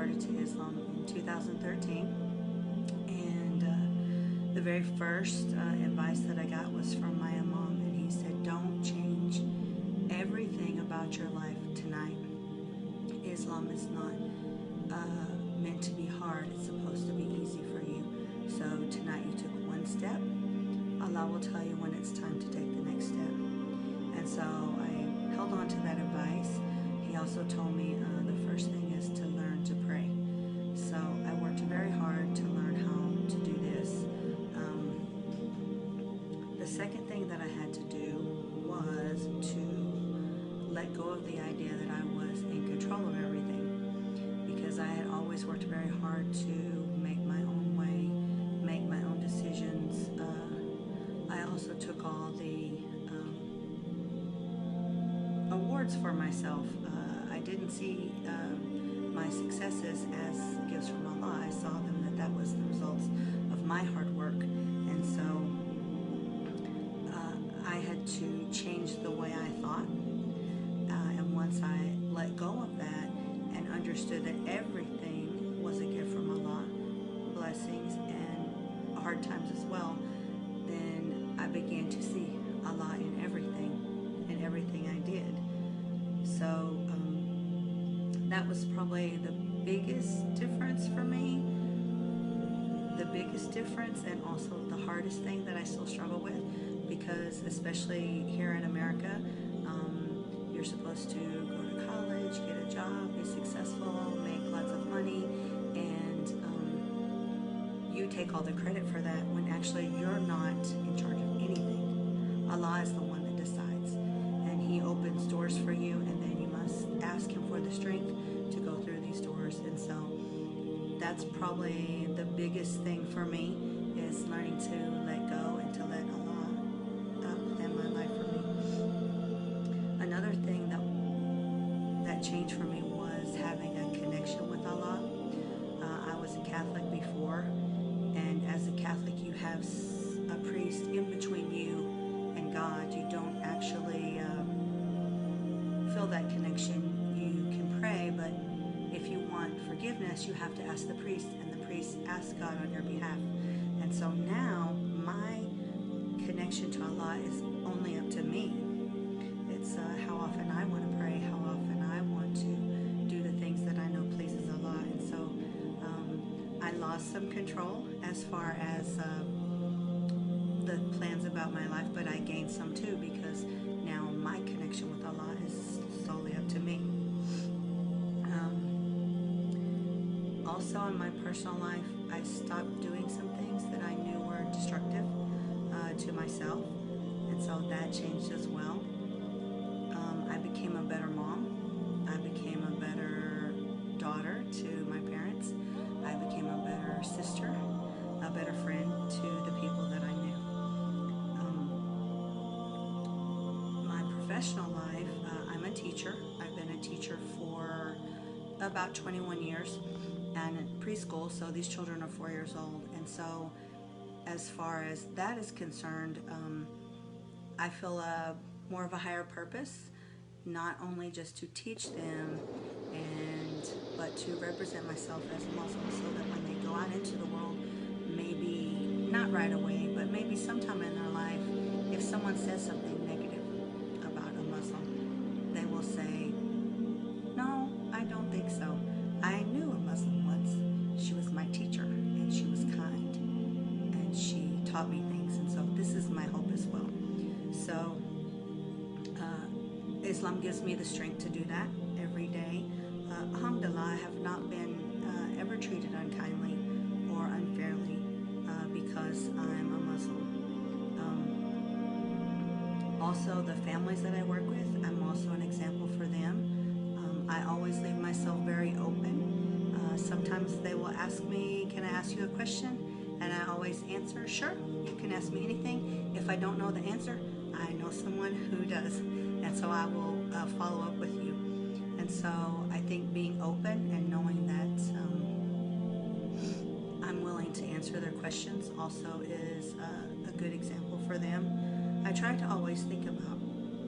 converted to Islam in 2013, and the very first advice that I got was from my imam, and he said, don't change everything about your life tonight. Islam is not meant to be hard, it's supposed to be easy for you. So tonight you took one step, Allah will tell you when it's time to take the next step. And so I held on to that advice. He also told me the first thing is to learn to pray. So I worked very hard to learn how to do this. The second thing that I had to do was to let go of the idea that I was in control of everything, because I had always worked very hard to make my own way, make my own decisions. I also took all the awards for myself. I didn't see my successes as gifts from Allah. I saw them that was the results of my hard work. And so I had to change the way I thought. And once I let go of that and understood that everything was a gift from Allah, blessings and hard times as well, then I began to see Allah in everything I did. So that was probably the biggest difference for me, the biggest difference, and also the hardest thing that I still struggle with, because especially here in America, you're supposed to go to college, get a job, be successful, make lots of money, and you take all the credit for that when actually you're not in charge of anything. Allah is the one that decides, and He opens doors for you, and then you must ask Him for the strength to go through these doors. And so that's probably the biggest thing for me, is learning to let go and to let Allah plan my life for me. Another thing that changed for me was having a connection with Allah. I was a Catholic before, and as a Catholic you have a priest in between you and God. You don't actually feel that connection. You can pray, but if you want forgiveness, you have to ask the priest, and the priest asks God on your behalf. And so now my connection to Allah is only up to me. It's how often I want to pray, how often I want to do the things that I know pleases Allah. And so I lost some control as far as the plans about my life, but I gained some too, because now my connection with Allah is solely up to me. Also in my personal life, I stopped doing some things that I knew were destructive to myself, and so that changed as well. I became a better mom. I became a better daughter to my parents. I became a better sister, a better friend to the people that I knew. My professional life, I'm a teacher. I've been a teacher for about 21 years, and in preschool, so these children are 4 years old. And so as far as that is concerned, I feel more of a higher purpose, not only just to teach them, but to represent myself as a Muslim, so that when they go out into the world, maybe not right away, but maybe sometime in their life, if someone says something negative about a Muslim, they will say, no, I don't think so. I knew a Muslim once. She was my teacher, and she was kind, and she taught me things. And so this is my hope as well. So Islam gives me the strength to do that every day. Alhamdulillah, I have not been ever treated unkindly or unfairly because I'm a Muslim. Also, the families that I work with, I'm also an example for them. I always leave myself very open. Sometimes they will ask me, can I ask you a question? And I always answer, sure, you can ask me anything. If I don't know the answer, I know someone who does. And so I will follow up with you. And so I think being open and knowing that I'm willing to answer their questions also is a good example for them. I try to always think about,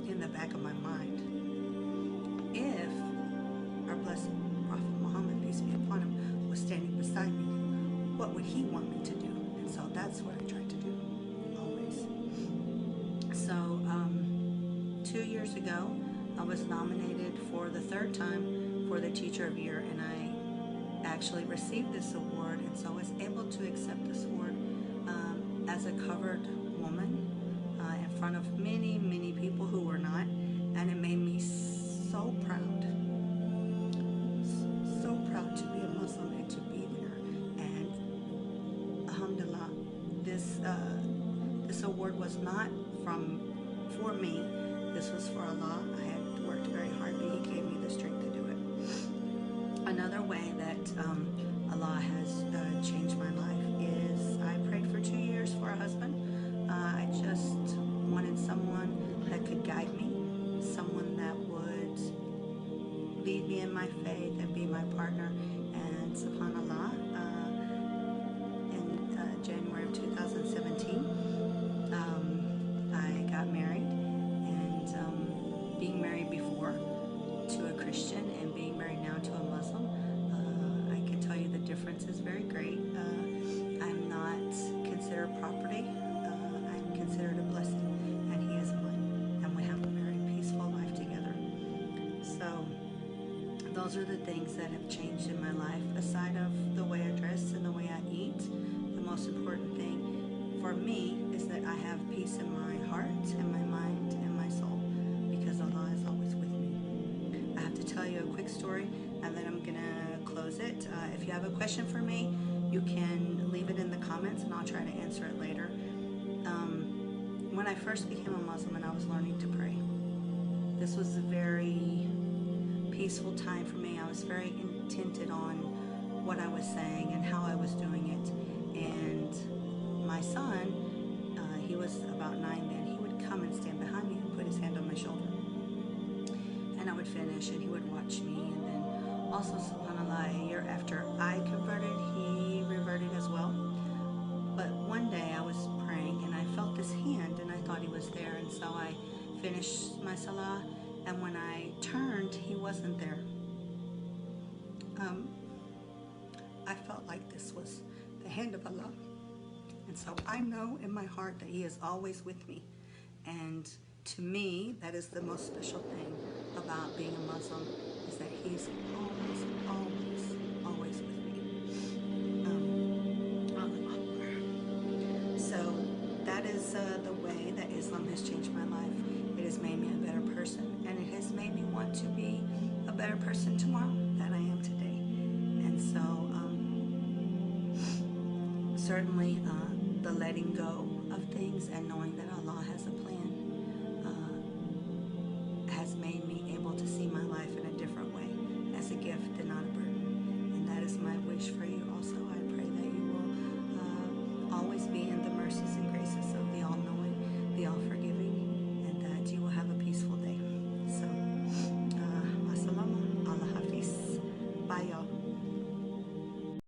in the back of my mind, if our blessed Prophet Muhammad, peace be upon him, what would He want me to do? And so that's what I try to do always. So 2 years ago, I was nominated for the third time for the Teacher of the Year, and I actually received this award, and so I was able to accept this award as a covered woman in front of many, many people who were not, and it made me so proud. So proud to be a Muslim and to be there. And alhamdulillah, this award was not for me. This was for Allah. I had worked very hard, but He gave me the strength to do it. Another way that Allah has changed my life is I prayed for 2 years for a husband. I just wanted someone that could guide me, someone that would lead me in my faith and be my partner. And subhanallah, in January of 2017, I got married. And being married before to a Christian and being married now to a Muslim, I can tell you the difference is very great. I'm not considered property. I'm considered a blessing, and He is mine, and we have a very peaceful life together. So those are the things that have changed in my life, aside of the way I dress and the way I eat. The most important thing for me is that I have peace in my heart and my mind and my soul, because Allah is always with me. I have to tell you a quick story, and then I'm gonna close it. If you have a question for me, you can leave it in the comments, and I'll try to answer it later. When I first became a Muslim and I was learning to pray, this was a very peaceful time for me. I was very intented on what I was saying and how I was doing it. And my son, he was about 9 then, he would come and stand behind me and put his hand on my shoulder. And I would finish, and he would watch me. And then also, subhanAllah, a year after I converted, he reverted as well. But one day I was praying, and I felt this hand, and I thought he was there. And so I finished my salah, and when I turned, he wasn't there. I felt like this was the hand of Allah. And so I know in my heart that He is always with me. And to me, that is the most special thing about being a Muslim, is that He's always, always, always with me. So that is the way that Islam has changed my life. It has made me a better person, and it has made me want to be a better person tomorrow than I am today. And so certainly the letting go of things and knowing that Allah has a plan